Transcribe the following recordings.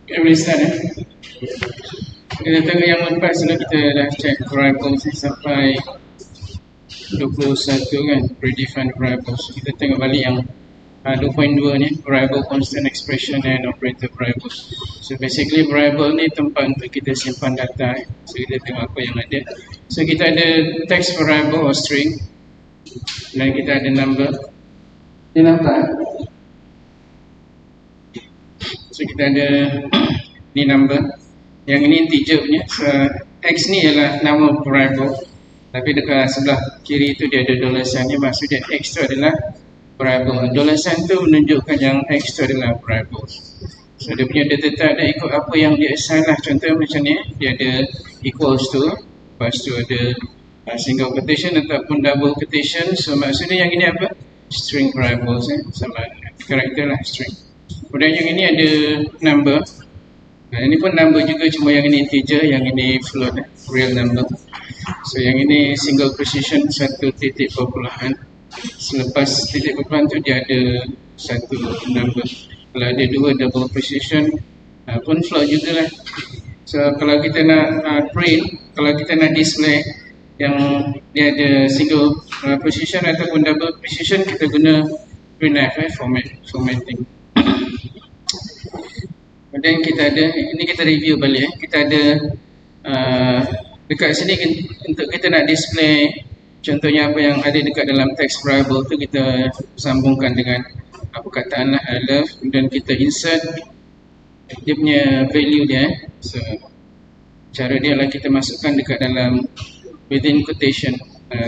Kita boleh start Kita tengok yang lepas dulu kita dah check variables sampai 21 kan, predefined variables. Kita tengok balik yang 2.2 ni, variable constant expression and operator variables. So basically variable ni tempat untuk kita simpan data. So kita tengok apa yang ada. So kita ada text variable or string, dan kita ada number. Ini nampak? So kita ada ni number. Yang ini integer punya. So x ni ialah nama variable. Tapi dekat sebelah kiri tu dia ada dollar sign. Maksudnya x tu adalah variable. Dollar sign tu menunjukkan yang x tu adalah variable. So dia punya data type dia ikut apa yang dia assign lah. Contoh macam ni, dia ada equals to, lepas tu ada single quotation ataupun double quotation. So maksudnya yang ini apa? String variables sama karakter lah, string. Kemudian yang ini ada number. Ini pun number juga, cuma yang ini integer, yang ini float, real number. So yang ini single precision, satu titik perpuluhan. Selepas titik perpuluhan tu dia ada satu number. Kalau ada dua double precision pun float jugalah. So kalau kita nak print, kalau kita nak display yang dia ada single precision ataupun double precision, kita guna printf formatting. Kemudian kita ada, ini kita review balik kita ada dekat sini untuk kita nak display contohnya apa yang ada dekat dalam text variable tu, kita sambungkan dengan perkataan lah, I love, dan kita insert dia punya value dia. So cara dia lah kita masukkan dekat dalam within quotation,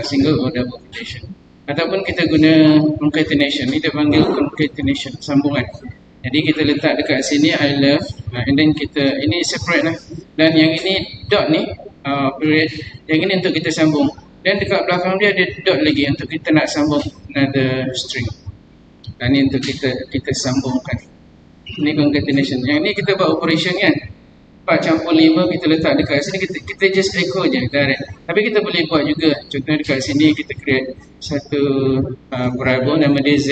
single or double quotation, ataupun kita guna concatenation. Ni dia panggil concatenation, sambungan. Jadi kita letak dekat sini I love, and then kita ini separate lah, dan yang ini dot ni period, yang ini untuk kita sambung, dan dekat belakang dia ada dot lagi untuk kita nak sambung another string. Dan ini untuk kita sambungkan. Ini concatenation. Yang ini kita buat operation kan, 4 campur 5 kita letak dekat sini, kita just echo je direct. Tapi kita boleh buat juga. Contohnya dekat sini kita create satu variable nama dia Z.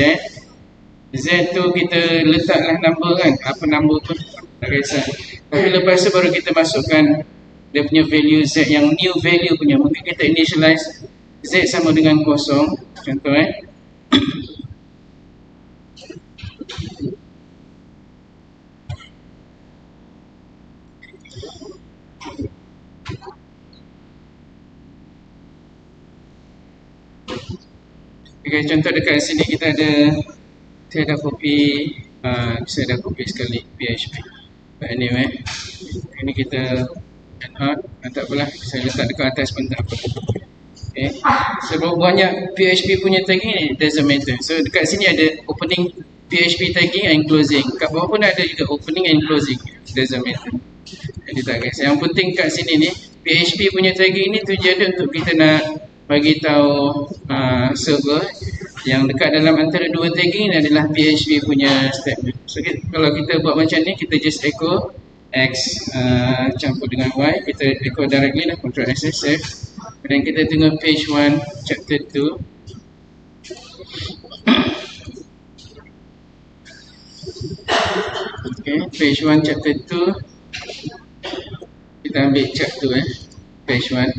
Z tu kita letaklah number kan, apa number tu tak kisah. Tapi lepas tu baru kita masukkan dia punya value Z, yang new value punya. Mungkin kita initialize Z sama dengan kosong, contoh Okay, contoh dekat sini kita ada, saya dah copy sekali PHP. But anyway, ini kita tak apalah, saya letak dekat atas pun tak apa. Okay. Sebab banyak PHP punya tagging ni, doesn't matter. So dekat sini ada opening PHP tagging and closing. Kat bawah pun ada juga opening and closing, doesn't matter. Jadi tak guys, yang penting kat sini ni PHP punya tagging ni tujuan dia untuk kita nak bagi tahu server yang dekat dalam antara dua tagging ni adalah PHP punya statement. So kalau kita buat macam ni, kita just echo X campur dengan Y, kita echo directly lah, Ctrl S save. Dan kita tengok page 1 chapter 2. Okay, page 1 chapter 2, kita ambil chart tu page 1.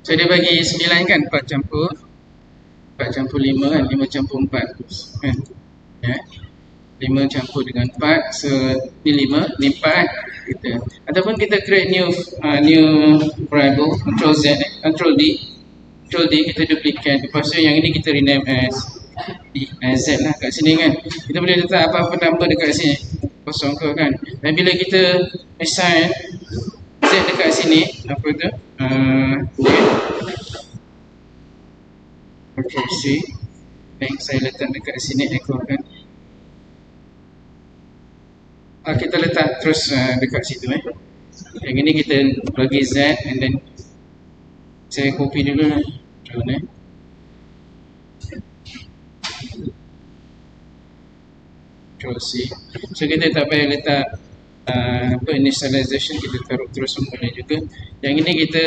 So dia bagi 9 kan, 4 campur 5 kan, 5 campur 4 kan, ya. 5 campur dengan 4, so ni 5, ni 4 kita. Ataupun kita create new variable, Ctrl Z, Ctrl D, kita duplicate. Lepas tu yang ini kita rename as Z lah kat sini kan. Kita boleh letak apa-apa number dekat sini, kosong ke kan. Dan bila kita assign Z dekat sini, apa tu? Ctrl C, dan saya letak dekat sini, echo kan. Kita letak terus dekat situ Yang ini kita bagi Z, and then saya copy dulu lah. Ctrl C. So kita tak payah letak initialization, kita taruh terus boleh juga. Yang ini kita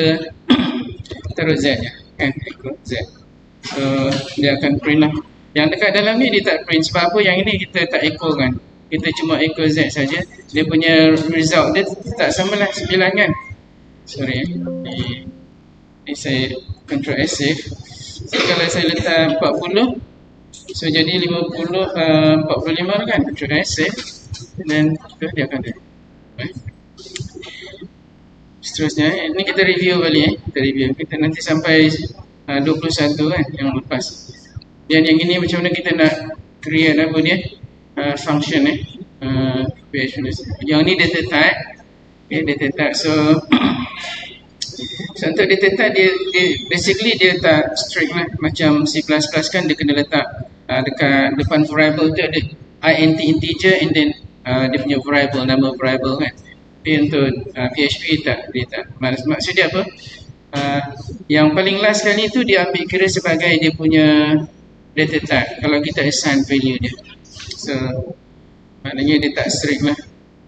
taruh Z nya. kan, ikut Z. So dia akan print lah. Yang dekat dalam ni dia tak print. Sebab apa? Yang ini kita tak echo kan, kita cuma echo Z saja. Dia punya result dia tak sama lah 9 kan. Sorry ni saya control S save. So kalau saya letak 40, so jadi 50 45 kan, control S save, dan dia akan ada. Seterusnya ni kita review balik kita review, kita nanti sampai 21 kan yang lepas. Dan yang ini macam mana kita nak create apa dia function yang ni data type. Okay, data type. So untuk data type dia basically dia tak strict lah macam C++ kan, dia kena letak dekat depan variable tu ada int integer and then dia punya variable, nama variable kan. Tapi untuk PHP tak, dia tak. Maksud dia apa? Yang paling last sekali tu dia ambil kira sebagai dia punya data type kalau kita assign value dia. So maknanya dia tak strict lah,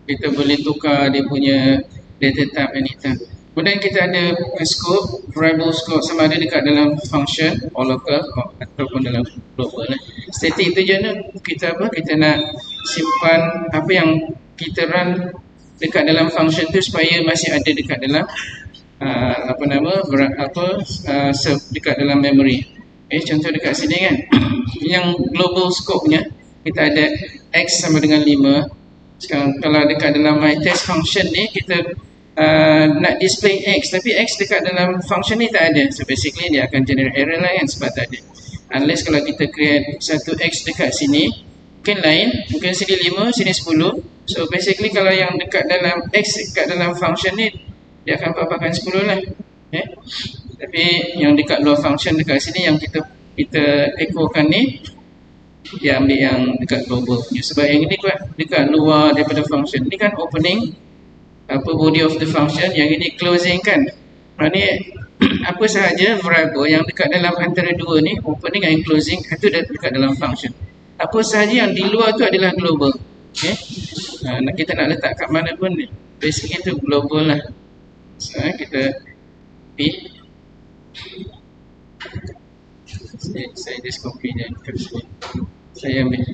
kita boleh tukar dia punya data type anytime. Kemudian kita ada scope, variable scope, sama ada dekat dalam function or local ataupun dalam global. Static tu je kita apa, kita nak simpan apa yang kita run dekat dalam function tu supaya masih ada dekat dalam dekat dalam memory. Contoh dekat sini kan, yang global scope-nya kita ada x sama dengan 5. Sekarang kalau dekat dalam my test function ni kita nak display x, tapi x dekat dalam function ni tak ada. So basically dia akan generate error lah kan, sebab tak ada. Unless kalau kita create satu x dekat sini, mungkin lain, mungkin sini 5, sini 10. So basically kalau yang dekat dalam x dekat dalam function ni, dia akan paparkan 10 lah. Tapi yang dekat luar function dekat sini yang kita echokan ni, dia ambil yang dekat global punya. Sebab yang ini dekat luar daripada function ni kan opening body of the function, yang ini closing kan. Maknanya apa sahaja variable yang dekat dalam antara dua ni, opening and closing, itu dekat dalam function. Apa sahaja yang di luar tu adalah global. Okay? Kita nak letak kat mana pun basically itu global lah. So kita saya just copy dan saya ambil.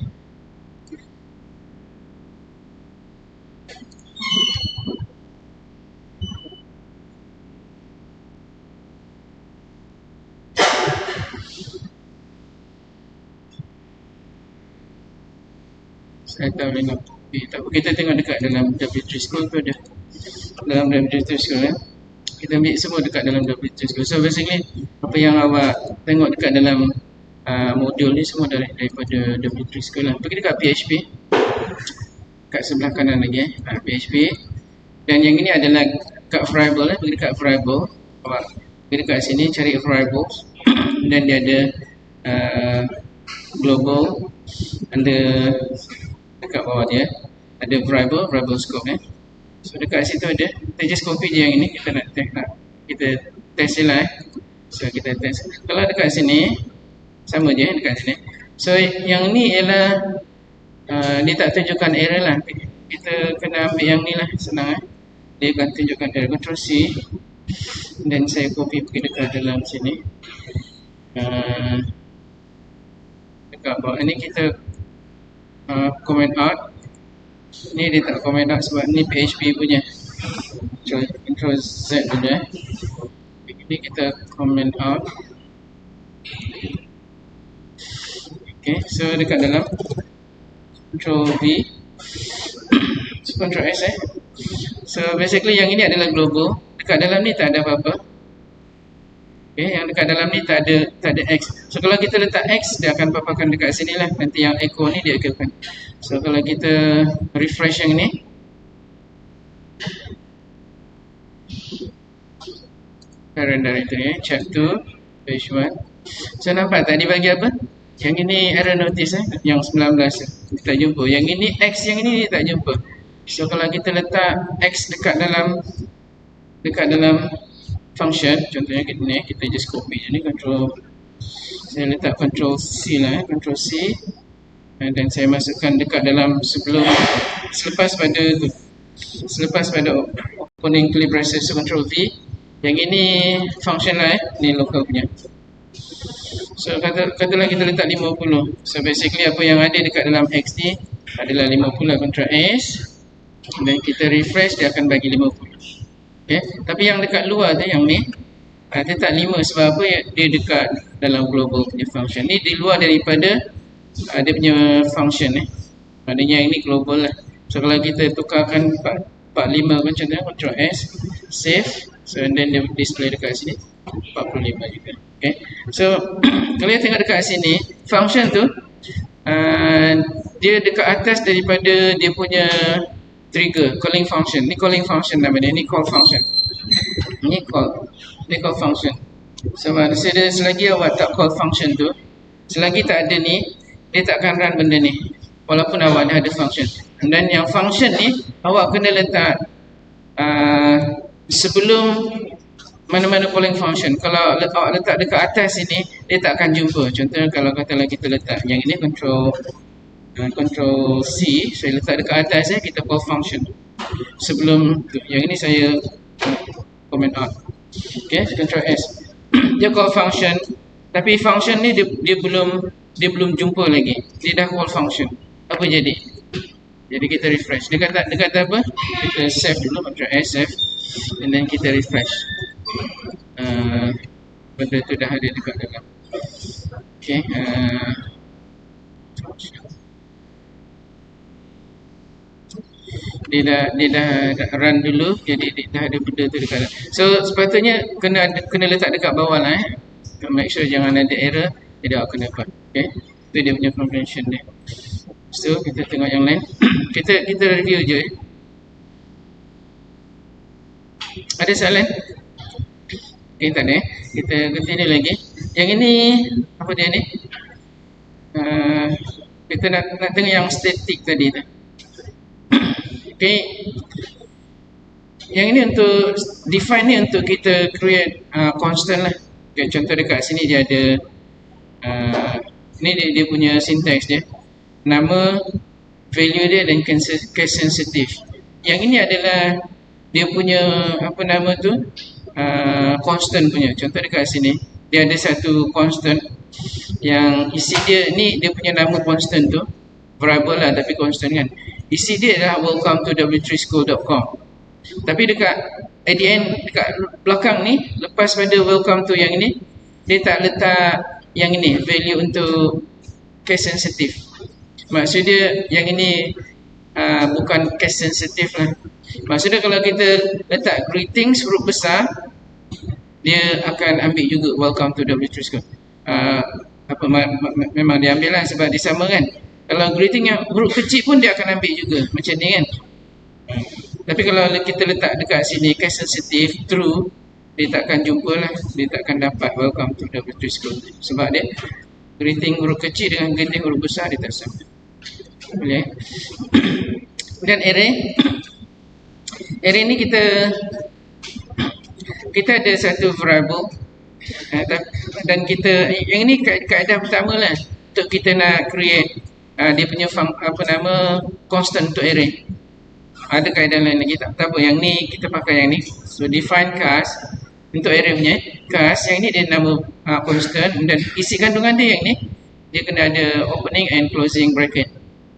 Saya tahu dia nak copy. Tak apa, kita tengok dekat dalam W3 School tu ada. Dalam W3 School kita ambil semua dekat dalam W3 School. So basically apa yang awak tengok dekat dalam modul ni semua daripada W3 School lah. Pergi dekat PHP, kat sebelah kanan lagi PHP. Dan yang ini adalah kat variable pergi dekat variable. Awak pergi dekat sini cari variable. Dan dia ada global, ada dekat bawah dia ada variable scope So dekat situ ada, kita just copy je yang ini, kita nak kita test je lah So kita test. Kalau dekat sini sama je dekat sini. So yang ni ialah dia tak tunjukkan error lah. Kita kena ambil yang ni lah, senang dia akan tunjukkan error. Ctrl C dan saya copy pergi dekat dalam sini. Dekat bawah ini kita comment out. Ni dia tak comment out sebab ni PHP punya. Ctrl Z dulu Ini kita comment out. Okay, so dekat dalam Ctrl V, Ctrl S So basically yang ini adalah global. Dekat dalam ni tak ada apa-apa. Okay, yang dekat dalam ni tak ada X. So kalau kita letak X, dia akan paparkan dekat sini lah. Nanti yang echo ni dia echokan. So kalau kita refresh yang ni, parent directory, chapter, page 1. So nampak tak dibagi apa? Yang ini error notice yang 19 kita tak jumpa. Yang ini X, yang ini tak jumpa. So kalau kita letak X dekat dalam function, contohnya kita just copy je ni, saya letak Ctrl C lah, Ctrl C, dan saya masukkan dekat dalam selepas pada opening curly braces, Ctrl V, Yang ini function lah ni local punya. So katalah kita letak 50. So basically apa yang ada dekat dalam X ni adalah 50 Ctrl S, dan kita refresh dia akan bagi 50. Okay. Tapi yang dekat luar tu yang ni dia tak 5 sebab apa? Dia dekat dalam global punya function. Ni di luar daripada dia punya function ni. Maknanya yang ni global lah. So kalau kita tukarkan 45 macam tu, Ctrl S, save. So and then dia display dekat sini 45 juga. Okay. So kalau kita tengok dekat sini, function tu dia dekat atas daripada dia punya trigger, calling function. Ni calling function namanya, ni call function. Ni call function. So maksudnya selagi awak tak call function tu, selagi tak ada ni, dia tak akan run benda ni walaupun awak dah ada function. Dan yang function ni awak kena letak sebelum mana-mana calling function. Kalau awak letak dekat atas sini, dia tak akan jumpa. Contohnya kalau katalah kita letak yang ini Ctrl C, saya letak dekat atas kita call function. Sebelum tu, yang ini saya comment out. Okay, Ctrl S. Dia call function, tapi function ni dia belum jumpa lagi. Dia dah call function. Apa jadi? Jadi kita refresh. Dia kata apa? Kita save dulu, Ctrl S, save, and then kita refresh. Benda tu dah ada dekat dalam. Okay. Dia dah run dulu, jadi dia dah ada benda tu dekat dalam. So sepatutnya kena letak dekat bawah lah make sure jangan ada error, jadi awak kena dapat. Okay, itu dia punya convention dia. So kita tengok yang lain. kita review je. Ada soalan? Okay, tak ada. Kita continue lagi. Yang ini apa dia ni? Kita nak tengok yang static tadi tu. Okay. Yang ini untuk define ni untuk kita create constant lah. Okay, contoh dekat sini dia ada ni dia punya syntax dia. Nama, value dia dan case sensitive. Yang ini adalah dia punya apa nama tu? Constant punya. Contoh dekat sini dia ada satu constant yang isi dia ni, dia punya nama constant tu variable lah tapi constant kan. Isi dia adalah welcome to w3school.com. Tapi dekat at the end, dekat belakang ni, lepas pada welcome to yang ini, dia tak letak yang ini, value untuk case sensitive. Maksudnya yang ini bukan case sensitive lah. Maksudnya kalau kita letak greetings huruf besar, dia akan ambil juga welcome to w3school. Memang dia ambil lah sebab dia sama kan. Kalau greeting yang huruf kecil pun dia akan ambil juga macam ni kan. Tapi kalau kita letak dekat sini case sensitive true, dia tak akan jumpa lah, dia tak akan dapat welcome to w3school sebab dia greeting huruf kecil dengan greeting huruf besar dia tak sama. Boleh. Dan array ni kita ada satu variable dan kita yang ini kaedah pertama lah untuk kita nak create dia punya constant untuk array. Ada kaedah lain lagi tak apa, yang ni kita pakai yang ni. So define cast untuk array punya cast, yang ni dia nama constant dan isi kandungan dia yang ni dia kena ada opening and closing bracket.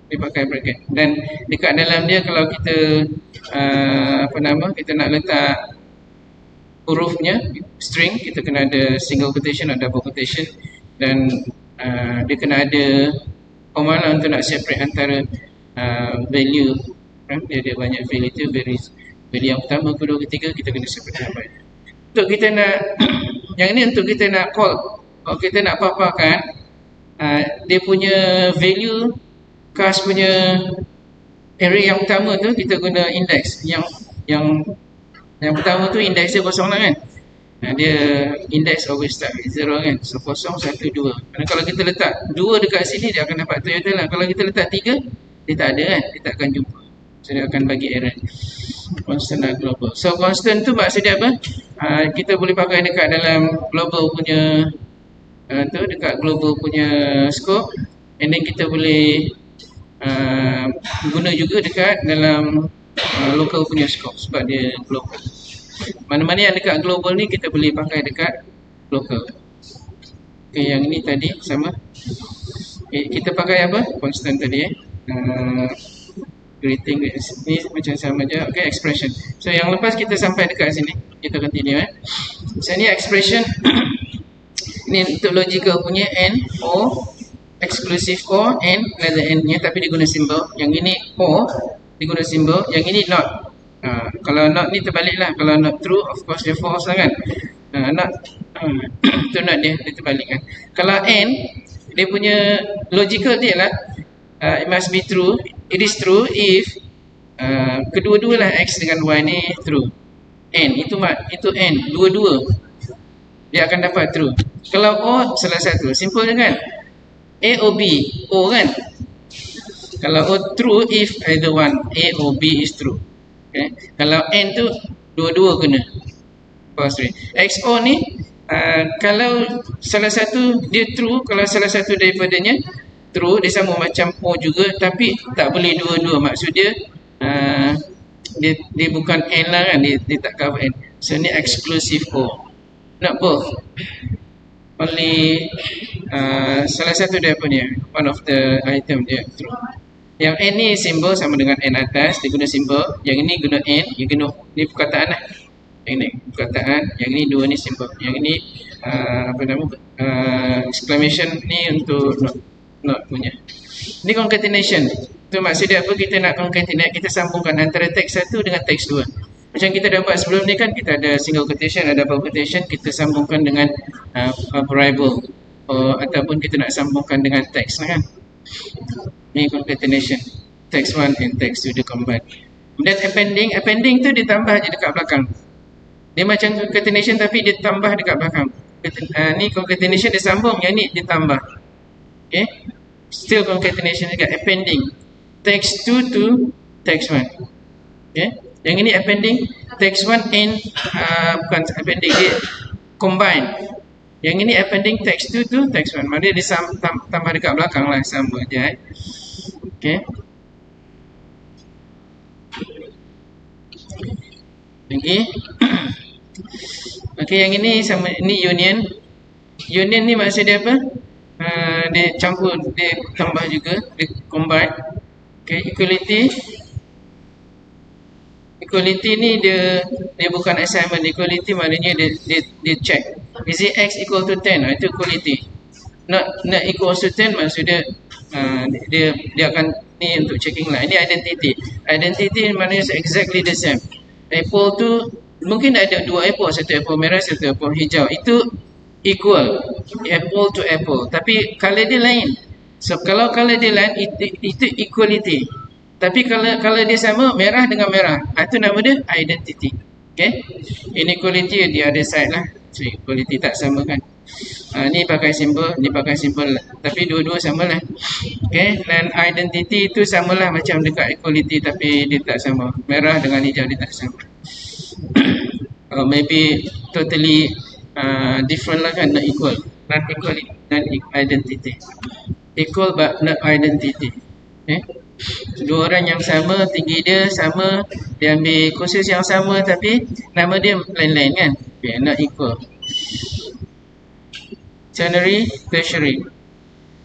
Dia pakai bracket dan dekat dalam dia kalau kita kita nak letak hurufnya string, kita kena ada single quotation atau double quotation dan dia kena ada formula untuk nak separate antara value. Dia ada banyak value tu, value yang pertama, kedua, ketiga, kita kena separate sampai. Untuk kita nak yang ni untuk kita nak call, kalau kita nak paparkan dia punya value cast punya array yang pertama tu, kita guna index yang pertama tu index dia 0 lah kan. Dia index always start with 0 kan. So 0, 1, 2. Kerana kalau kita letak 2 dekat sini, dia akan dapat Toyota lah. Kalau kita letak 3, dia tak ada kan, dia tak akan jumpa. So dia akan bagi error. Constant dan global. So constant tu maksudnya apa? Kita boleh pakai dekat dalam global punya dekat global punya scope, and then kita boleh guna juga dekat dalam local punya scope sebab dia global. Mana-mana yang dekat global ni kita boleh pakai dekat local. Okay, yang ini tadi sama. Okay, kita pakai apa? Constant tadi greeting ni macam sama je. Okay, expression. So yang lepas kita sampai dekat sini, kita continue So ni expression ni untuk logical punya and or exclusive or and ada and-nya tapi diguna simbol. Yang ini or diguna simbol, yang ini not. Kalau not ni terbaliklah. Kalau not true, of course dia false lah kan. Not tu not dia terbalikkan. Kalau and, dia punya logical dia lah, it must be true. It is true if kedua-dua lah x dengan y ni true. And itu and dua-dua dia akan dapat true. Kalau o salah satu, simple je kan. A or B, O kan. Kalau O true if either one A or B is true. Okay. Kalau N tu dua-dua kena. XO ni kalau salah satu dia true, kalau salah satu daripadanya true, dia sama macam O juga tapi tak boleh dua-dua. Maksud dia dia bukan N lah kan, dia tak cover N. So ni exclusive O. Not both. Only salah satu daripadanya, one of the item dia true. Yang N ni simbol sama dengan N atas, dia guna simbol. Yang ini guna N, yang guna ni perkataan lah. Yang ni perkataan, yang ini dua ni simbol. Yang ini exclamation ni untuk not punya. Ini concatenation. Itu maksud dia apa? Kita nak concatenate, kita sambungkan antara teks satu dengan teks dua. Macam kita dah buat sebelum ni kan, kita ada single quotation, ada double quotation, kita sambungkan dengan variable ataupun kita nak sambungkan dengan teks lah kan. Ini concatenation, text 1 and text 2 dia combine. Kemudian appending tu ditambah je dekat belakang. Dia macam concatenation tapi dia tambah dekat belakang. Ni concatenation dia sambung, yang ni dia tambah. Okay, still concatenation juga. Appending text 2 to text 1. Okay, yang ini appending text 1 and bukan appending, dia combine. Yang ini appending text 2 to text 1. Maksudnya dia tambah dekat belakang lah, sama je. Okay. Okay. Okay, yang ini sama, ini union. Union ni maksud dia apa? Dia campur, dia tambah juga, dia combine. Okay, equality. Equality ni dia bukan assignment. Equality maknanya dia check. Is it x equal to 10? Itu equality. Not equal to 10 maksud dia dia akan ni untuk checking lah. Ini identity. Identity maknanya exactly the same. Apple tu mungkin ada dua apple, satu apple merah, satu apple hijau. Itu equal, apple to apple. Tapi color dia lain. So kalau color dia lain, itu equality. Tapi kalau dia sama, merah dengan merah, itu nama dia identity. Okay, inequality di other side lah. So equality tak sama kan. Ni pakai simbol, ni pakai simbol, tapi dua-dua sama lah. Okay, dan identity itu samalah macam dekat equality, tapi dia tak sama. Merah dengan hijau dia tak sama. Maybe totally different lah kan, not equal. Not equal, not identity. Equal but not identity. Okay, dua orang yang sama, tinggi dia sama, dia ambil kursus yang sama tapi nama dia lain-lain kan. Okay, not equal. Ternary, tertiary.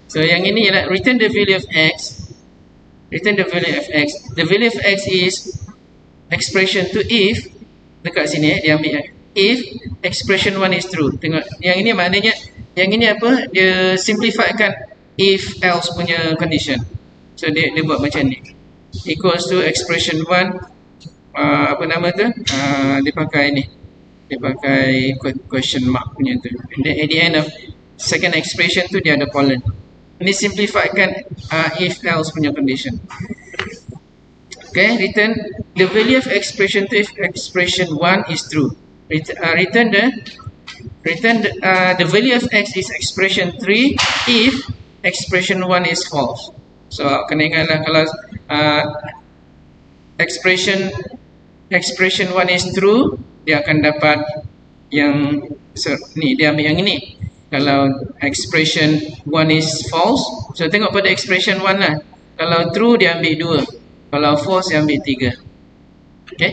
So yang ini ialah return the value of x. Return the value of x. The value of x is expression to if. Dekat sini dia ambil if expression 1 is true. Tengok yang ini maknanya, yang ini apa? Dia simplifykan if else punya condition. So dia buat macam ni. Equals to expression 1 apa nama tu? Dia pakai ni. Dia pakai question mark punya tu. And then at the end of second expression tu dia ada colon. Ini simplifykan if else punya condition. Okay, return the value of expression to if expression 1 is true. Return the value of x is expression 3 if expression 1 is false. So kena ingatlah, kalau expression 1 is true, dia akan dapat yang ni, dia ambil yang ini. Kalau expression 1 is false, so tengok pada expression 1 lah. Kalau true dia ambil 2, kalau false dia ambil 3. Okay.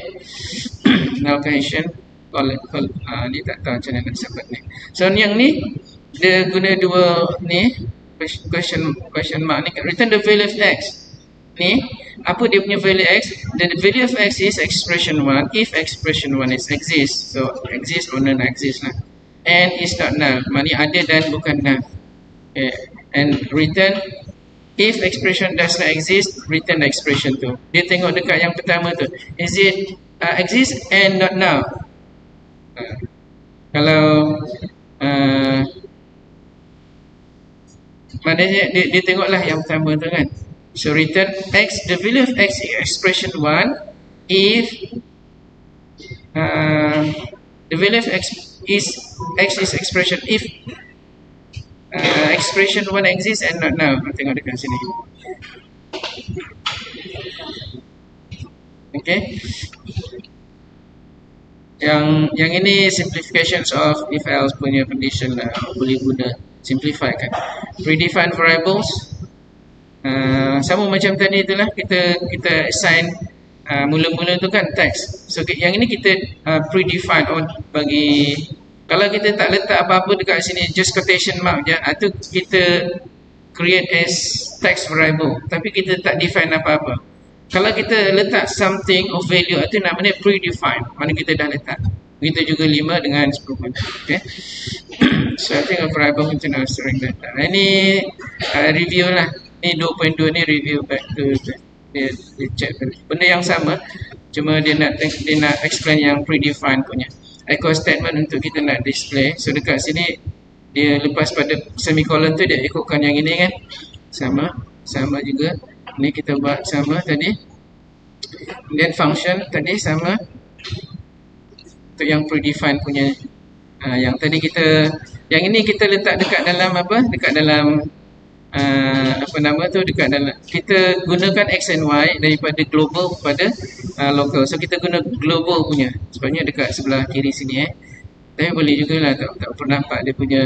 Now question. Ni tak tahu macam mana sebut ni. So yang ni dia guna dua ni question mark ni, return the value of x. Ni apa dia punya value x? The value of x is expression 1 if expression 1 is exist. So exist or non exist lah. And is not null, maknanya ada dan bukan null. Okay. And return if expression does not exist, return the expression tu. Dia tengok dekat yang pertama tu, is it exist and not null. Kalau maknanya dia tengoklah yang pertama tu kan. So return x, the value of x is expression 1 if the value of x is expression if expression 1 exists and not null. Tengok dekat sini. Okay. Yang ini simplifications of if else punya condition lah, boleh guna simplify kan. Predefined variables sama macam tadi itulah, kita assign mula-mula tu kan text. So yang ini kita predefined bagi, kalau kita tak letak apa-apa dekat sini, just quotation mark je, itu kita create as text variable, tapi kita tak define apa-apa. Kalau kita letak something of value, itu namanya predefined, mana kita dah letak. Begitu juga 5 dengan 10. Okay. So I think a variable internal string data. Ini review lah. Ini 2.2 ni review back to dia check benda yang sama, cuma dia nak explain yang predefined punya echo statement untuk kita nak display. So dekat sini dia lepas pada semicolon tu dia echokan yang ini kan, sama juga. Ni kita buat sama tadi. Kemudian function tadi sama untuk yang predefined punya. Yang tadi yang ini kita letak dekat dalam apa? Dekat dalam dekat dalam, kita gunakan x and y daripada global kepada local. So kita guna global punya, sebabnya dekat sebelah kiri sini tapi boleh jugalah, tak pernah nampak dia punya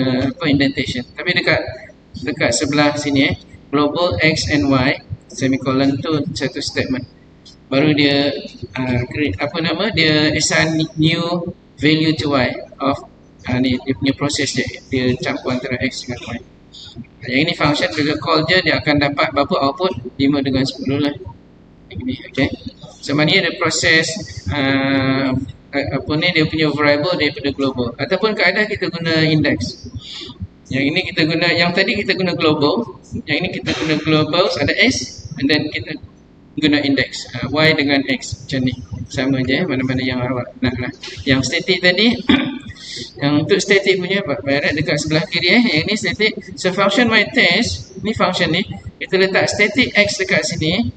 indentation. Tapi dekat sebelah sini global x and y semicolon tu satu statement, baru dia dia assign new value to y of ni dia punya proses dia campur antara x dengan y. Yang ini function bila call je dia akan dapat berapa output, 5 dengan 10 lah. Ini okey. So maknanya ada proses dia punya variable daripada global, ataupun keadaan kita guna index. Yang ini kita guna, yang tadi kita guna global, yang ini kita guna global ada s, and then kita guna index y dengan x macam ni. Sama je mana-mana yang awak nak lah. Yang static tadi yang untuk static punya barat dekat sebelah kiri yang ni static. So function my test ni, function ni kita letak static x dekat sini.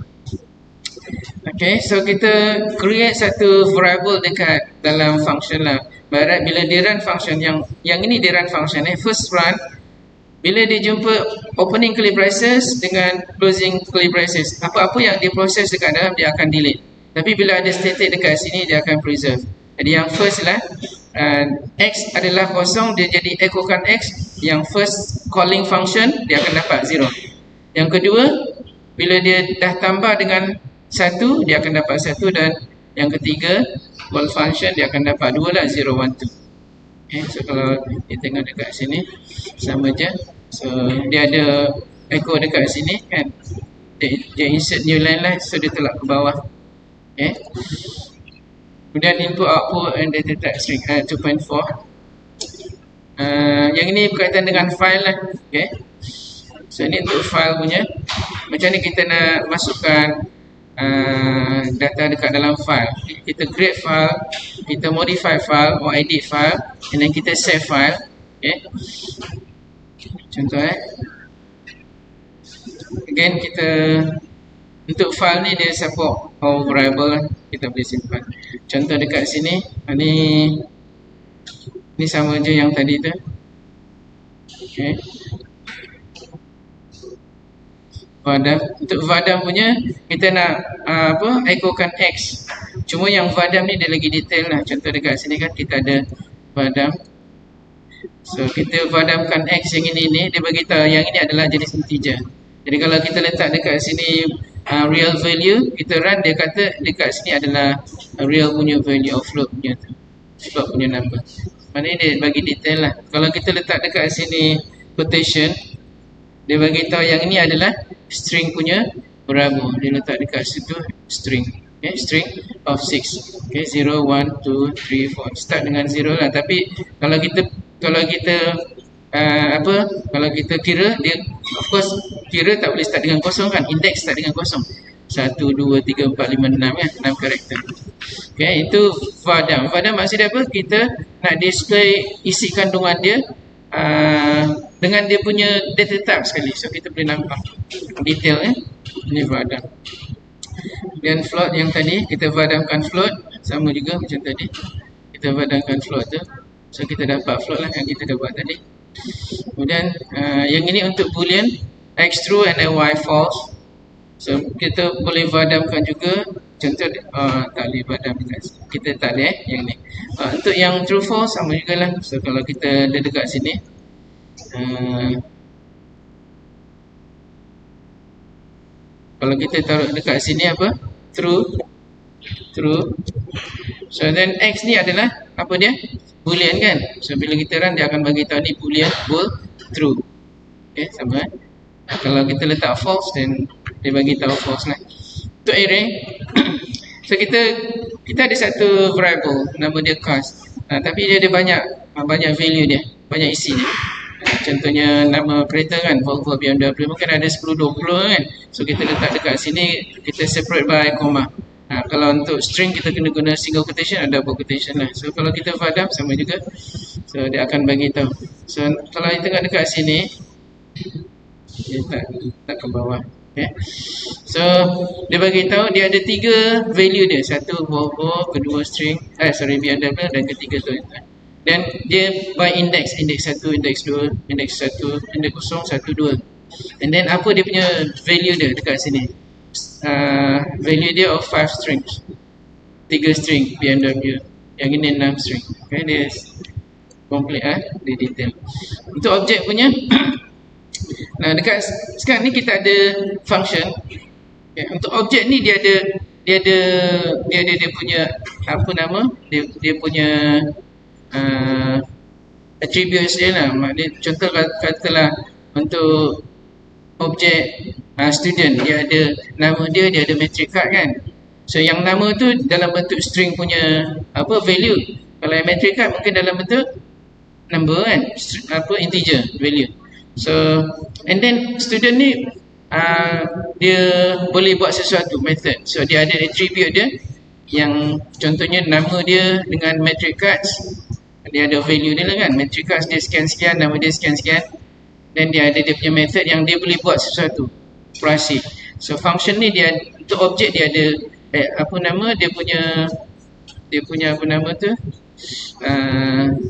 Okay, so kita create satu variable dekat dalam function lah. Barat bila dia run function, yang ini dia run function first run, bila dia jumpa opening curly braces dengan closing curly braces, apa-apa yang dia proses dekat dalam dia akan delete. Tapi bila ada static dekat sini dia akan preserve. Jadi yang first lah x adalah kosong, dia jadi echokan x. Yang first calling function dia akan dapat 0. Yang kedua, bila dia dah tambah dengan 1 dia akan dapat 1, dan yang ketiga call function dia akan dapat 2 lah, 0, 1, 2. Okay, so kalau kita tengok dekat sini sama je. So dia ada echo dekat sini kan, dia insert new line lah, so dia telak ke bawah. Okay. Kemudian input output and data type string 2.4. Yang ini berkaitan dengan file lah. Okay. So ini untuk file punya, macam ni kita nak masukkan data dekat dalam file. Kita create file, kita modify file or edit file, and then kita save file. Okay. Contoh again kita untuk file ni dia support all variable lah, kita boleh simpan. Contoh dekat sini ni sama je yang tadi tu. Okay. Vadam, untuk Vadam punya kita nak echokan X. Cuma yang Vadam ni dia lagi detail lah. Contoh dekat sini kan kita ada Vadam. So kita Vadamkan X yang ini dia bagi tahu yang ini adalah jenis integer. Jadi kalau kita letak dekat sini real value, kita run, dia kata dekat sini adalah real punya value of float punya tu. float punya number. Maknanya dia bagi detail lah. Kalau kita letak dekat sini quotation, dia bagi tahu yang ini adalah string punya variable. Dia letak dekat situ string. Okay, string of 6. Okay, 0, 1, 2, 3, 4. Start dengan 0 lah. Tapi kalau kita kalau kita kira, dia of course kira tak boleh start dengan kosong kan. Index start dengan kosong. 1, 2, 3, 4, 5, 6 kan. 6 karakter. Okay, itu var_dam. Var_dam maksudnya apa? Kita nak display isi kandungan dia dengan dia punya data type sekali. So kita boleh nampak detail ini var_dam. Dan float yang tadi kita var_damkan float sama juga macam tadi. Kita var_damkan float tu. So kita dapat float lah yang kita dah buat tadi. Kemudian yang ini untuk boolean x true and y false. So kita boleh var_damkan juga. Contoh tak boleh var_dam kita tak ada yang ni. Untuk yang true false sama jugalah. So kalau kita ada dekat sini kalau kita taruh dekat sini apa? True. So then x ni adalah apa dia? Boolean kan? So bila kita run dia akan bagi tahu ni boolean true. Okay, sama. Kalau kita letak false then dia bagi tahu false lah. Untuk array so kita ada satu variable nama dia cost. Tapi dia ada banyak value dia, banyak isi dia. Contohnya nama kereta kan, Volvo, BMW, mungkin ada 10-20 kan. So kita letak dekat sini, kita separate by comma. Kalau untuk string kita kena guna single quotation ada double quotation lah. So kalau kita var_dam sama juga. So dia akan bagi tahu. So kalau kita tengok dekat sini, dia tak ke bawah. Okay. So dia bagi tahu dia ada 3 value dia. Satu Volvo, kedua string, BMW dan ketiga Toyota. Dan dia by index 1, index 2, index 1, index 0, 1, 2. And then apa dia punya value dia dekat sini? Value dia of 5 strings. 3 string BMW. Yang ini 6 string. Okay, dia complete dia detail. Untuk objek punya nah dekat sekarang ni kita ada function. Okay, untuk objek ni dia punya apa nama? Dia punya attributes dia lah. Maknanya contoh katalah untuk objek student dia ada nama dia ada metric card kan. So yang nama tu dalam bentuk string punya apa value. Kalau yang metric card mungkin dalam bentuk number kan, integer value. So and then student ni dia boleh buat sesuatu method. So dia ada attribute dia yang contohnya nama dia dengan metric cards. Dia ada value dia lah kan. Metric cards dia sekian-sekian, nama dia sekian-sekian. Dan dia ada dia punya method yang dia boleh buat sesuatu. Operasi. So function ni dia untuk objek dia ada dia punya apa nama tu?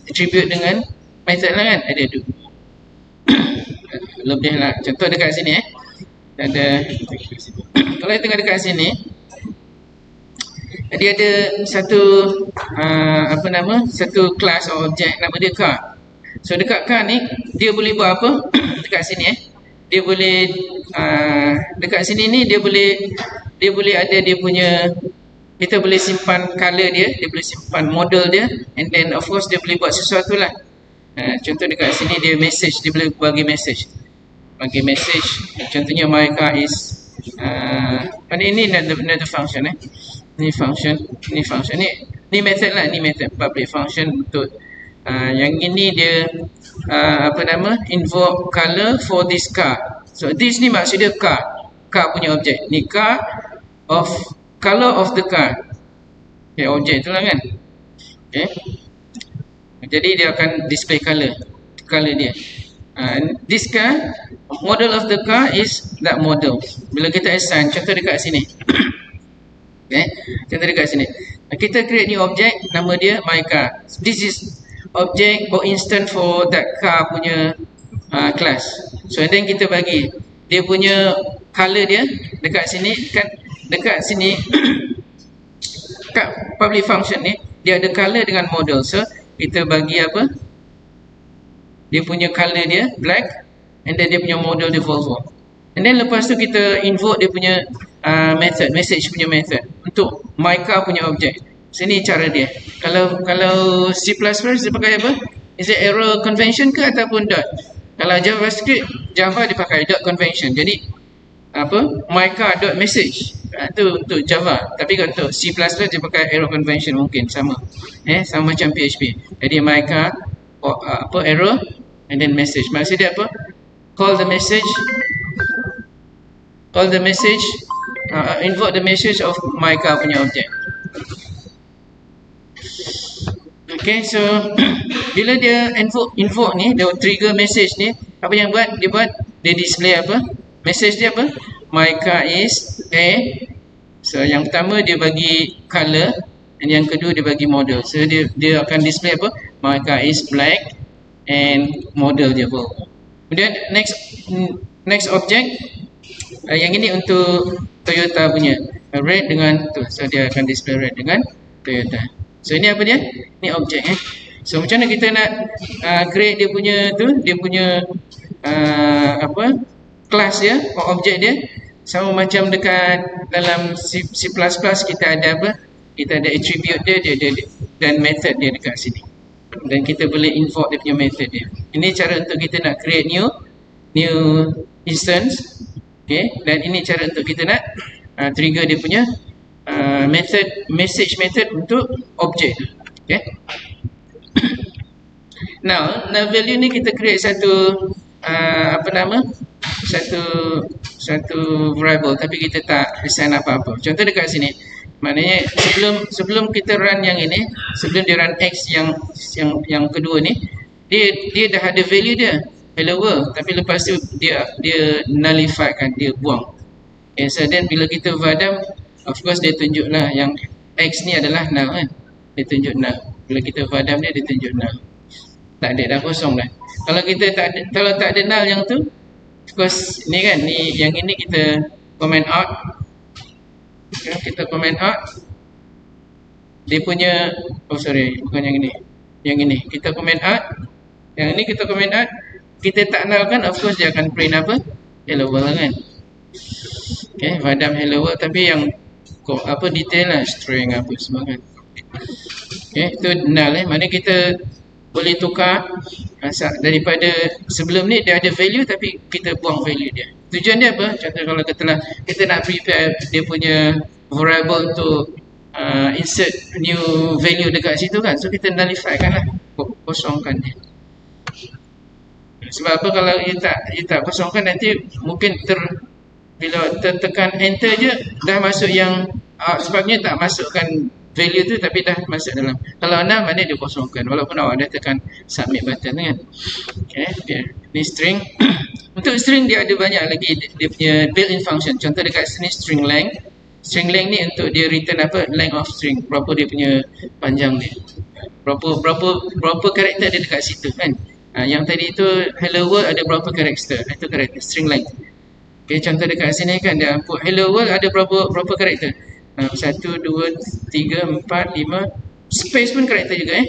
Attribute dengan method lah kan. Ada tu. Lebih lah. Contoh dekat sini ada kalau kita tengok dekat sini dia ada satu satu class atau objek nama dia car. So dekat car ni dia boleh buat apa? Dekat sini dia boleh dekat sini ni dia boleh ada dia punya, kita boleh simpan color dia boleh simpan model dia, and then of course dia boleh buat sesuatu lah. Contoh dekat sini dia message, dia boleh bagi message. Contohnya my car is ini another function Ni function ni method lah, ni method public function untuk yang ini dia invoke color for this car. So this ni maksud dia car punya objek. Ni car of color of the car. Okay, objek tu lah kan. Okay. Jadi dia akan display color dia. This car, model of the car is that model. Bila kita assign, contoh dekat sini. Okay, contoh dekat sini. Kita create new object, nama dia my car. This is object or instant for that car punya class. So and then kita bagi dia punya color dia dekat sini kan, dekat sini kat public function ni dia ada color dengan model. So kita bagi apa? Dia punya color dia black, and then dia punya model dia Volvo. And then lepas tu kita invoke dia punya message punya method untuk my car punya object. Sini cara dia. Kalau C++ dia pakai apa? Is it arrow convention ke ataupun dot? Kalau JavaScript, Java dia pakai dot convention. Jadi apa? Mica.message. Itu untuk Java. Tapi kalau untuk C++ dia pakai arrow convention mungkin sama. Sama macam PHP. Jadi Mica apa arrow and then message. Maksud dia apa? Call the message, invoke the message of Mica punya object. Okay, so bila dia invoke ni, dia trigger message ni, apa yang dia display apa? Message dia apa? Mica is A. So yang pertama dia bagi color, dan yang kedua dia bagi model. So dia akan display apa? Mica is black and model dia pun. Kemudian next object, yang ini untuk Toyota punya red dengan tu. So dia akan display red dengan Toyota. So ini apa dia? Ini objek So macam mana kita nak create dia punya apa? Kelas dia, objek dia. Sama macam dekat dalam C++ kita ada apa? Kita ada attribute dia dan method dia dekat sini. Dan kita boleh invoke dia punya method dia. Ini cara untuk kita nak create new instance. Okay, dan ini cara untuk kita nak trigger dia punya message method untuk objek. Okay. Now value ni kita create satu satu variable, tapi kita tak assign apa-apa. Contoh dekat sini, maknanya sebelum kita run yang ini, sebelum dia run X yang kedua ni, dia dah ada value dia, hello world, tapi lepas tu dia nullify kan, dia buang. Okay, so then bila kita vadam, of course dia tunjuklah yang X ni adalah null kan. Dia tunjuk null. Bila kita vadam dia tunjuk null. Tak ada, dah kosong dah. Kalau tak ada null yang tu, of course ni kan, yang ini kita comment out. Okay, kita comment out. Dia punya, bukan yang ini. Yang ini kita comment out. Yang ini kita comment out. Kita tak null kan, of course dia akan print apa? Hello world kan. Okay, vadam hello world, tapi yang apa detail lah, string apa semua kan. Okay, itu null Maknanya kita boleh tukar daripada sebelum ni dia ada value tapi kita buang value dia. Tujuan dia apa? Contoh kalau kita nak prepare dia punya variable untuk insert new value dekat situ kan. So kita nullify kan lah, kosongkan dia. Sebab apa, kalau you tak kosongkan, nanti mungkin bila tertekan enter je dah masuk yang sebabnya tak masukkan value tu tapi dah masuk dalam. Kalau null maknanya dia kosongkan walaupun awak dah tekan submit button kan. Okay, ni string. Untuk string dia ada banyak lagi dia punya built-in function. Contoh dekat sini string length. String length ni untuk dia return apa, length of string, berapa dia punya panjang dia, berapa karakter dia dekat situ kan. Yang tadi tu hello world ada berapa karakter, itu karakter string length. Okay, contoh dekat sini kan dia put hello world ada berapa karakter, 1, 2, 3, 4, 5, space pun karakter juga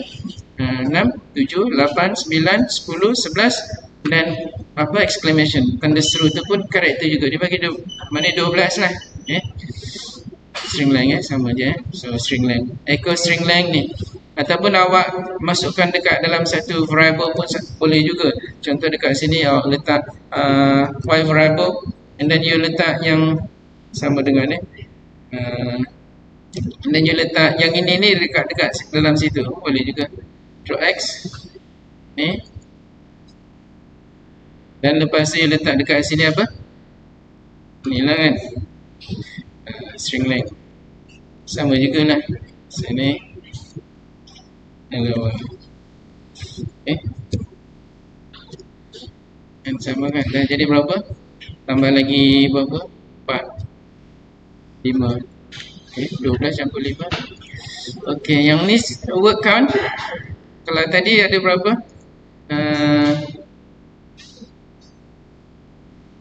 6, 7, 8, 9, 10, 11 dan apa exclamation, tanda seru tu pun karakter juga. Dia bagi mana 12 lah. String length sama je. So string length, echo string length ni, ataupun awak masukkan dekat dalam satu variable pun boleh juga. Contoh dekat sini awak letak while variable and then you letak yang sama dengan and then you letak yang ini ni dekat dalam situ boleh juga. Draw X ni, dan lepas tu you letak dekat sini apa, ni lah kan, string length sama jugalah sini. Hello. Dan sama kan, dah jadi berapa? Tambah lagi berapa? 4, 5. Okay, 12 campur 5. Okay, yang ni word count. Kalau tadi ada berapa?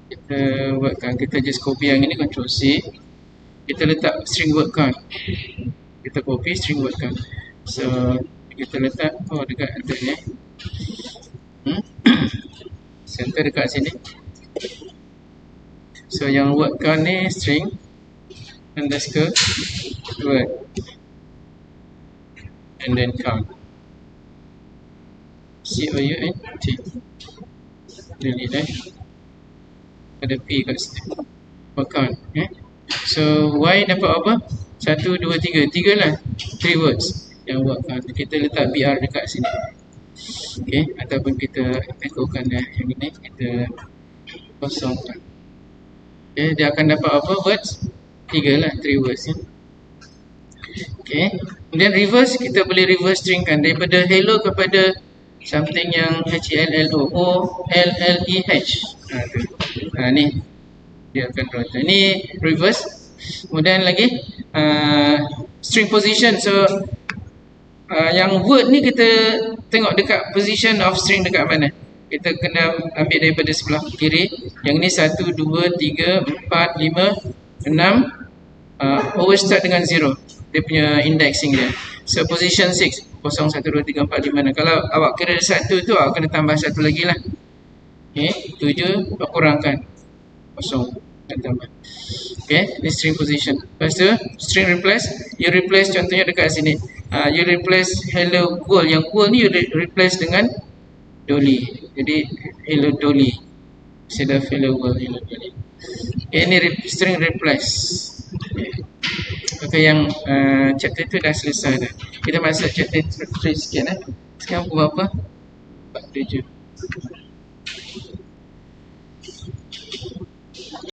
Kita word count, kita just copy yang ini, Ctrl C. Kita letak string word count. Kita copy string word count. So kita letak dekat atas ni. Center dekat sini. So yang word count ni string underscore word. and then count. C-O-U-N-T. Delete ada P kat situ. Count. So Y dapat apa? 1, 2, 3. 3 lah. 3 words yang buat count. Kita letak BR dekat sini. Okay, ataupun kita echokan yang ini, kita kosongkan. Okay, dia akan dapat apa words? 3 lah, 3 words ya. Okay, kemudian reverse, kita boleh reverse stringkan daripada hello kepada something yang H-E-L-L-O, O-L-L-E-H. Ni dia akan rotate. Ini reverse. Kemudian lagi string position. So yang word ni kita tengok dekat position of string dekat mana. Kita kena ambil daripada sebelah kiri. Yang ni 1, 2, 3, 4, 5, 6. Always start dengan 0. Dia punya indexing dia. So position 6, 0, 1, 2, 3, 4, 5, 6. Kalau awak kira 1 tu, awak kena tambah 1 lagi lah. Okay, 7 kurangkan 0 dan tambah. Okay, ni string position. Lepas tu string replace, you replace contohnya dekat sini. You replace hello world. Yang world ni you replace dengan Dolly. Jadi hello Dolly instead of hello world, hello Dolly. Okay, ni string replace. Okay, yang chapter tu dah selesai dah. Kita masuk chapter 3 sikit. Sekarang pukul berapa? 47.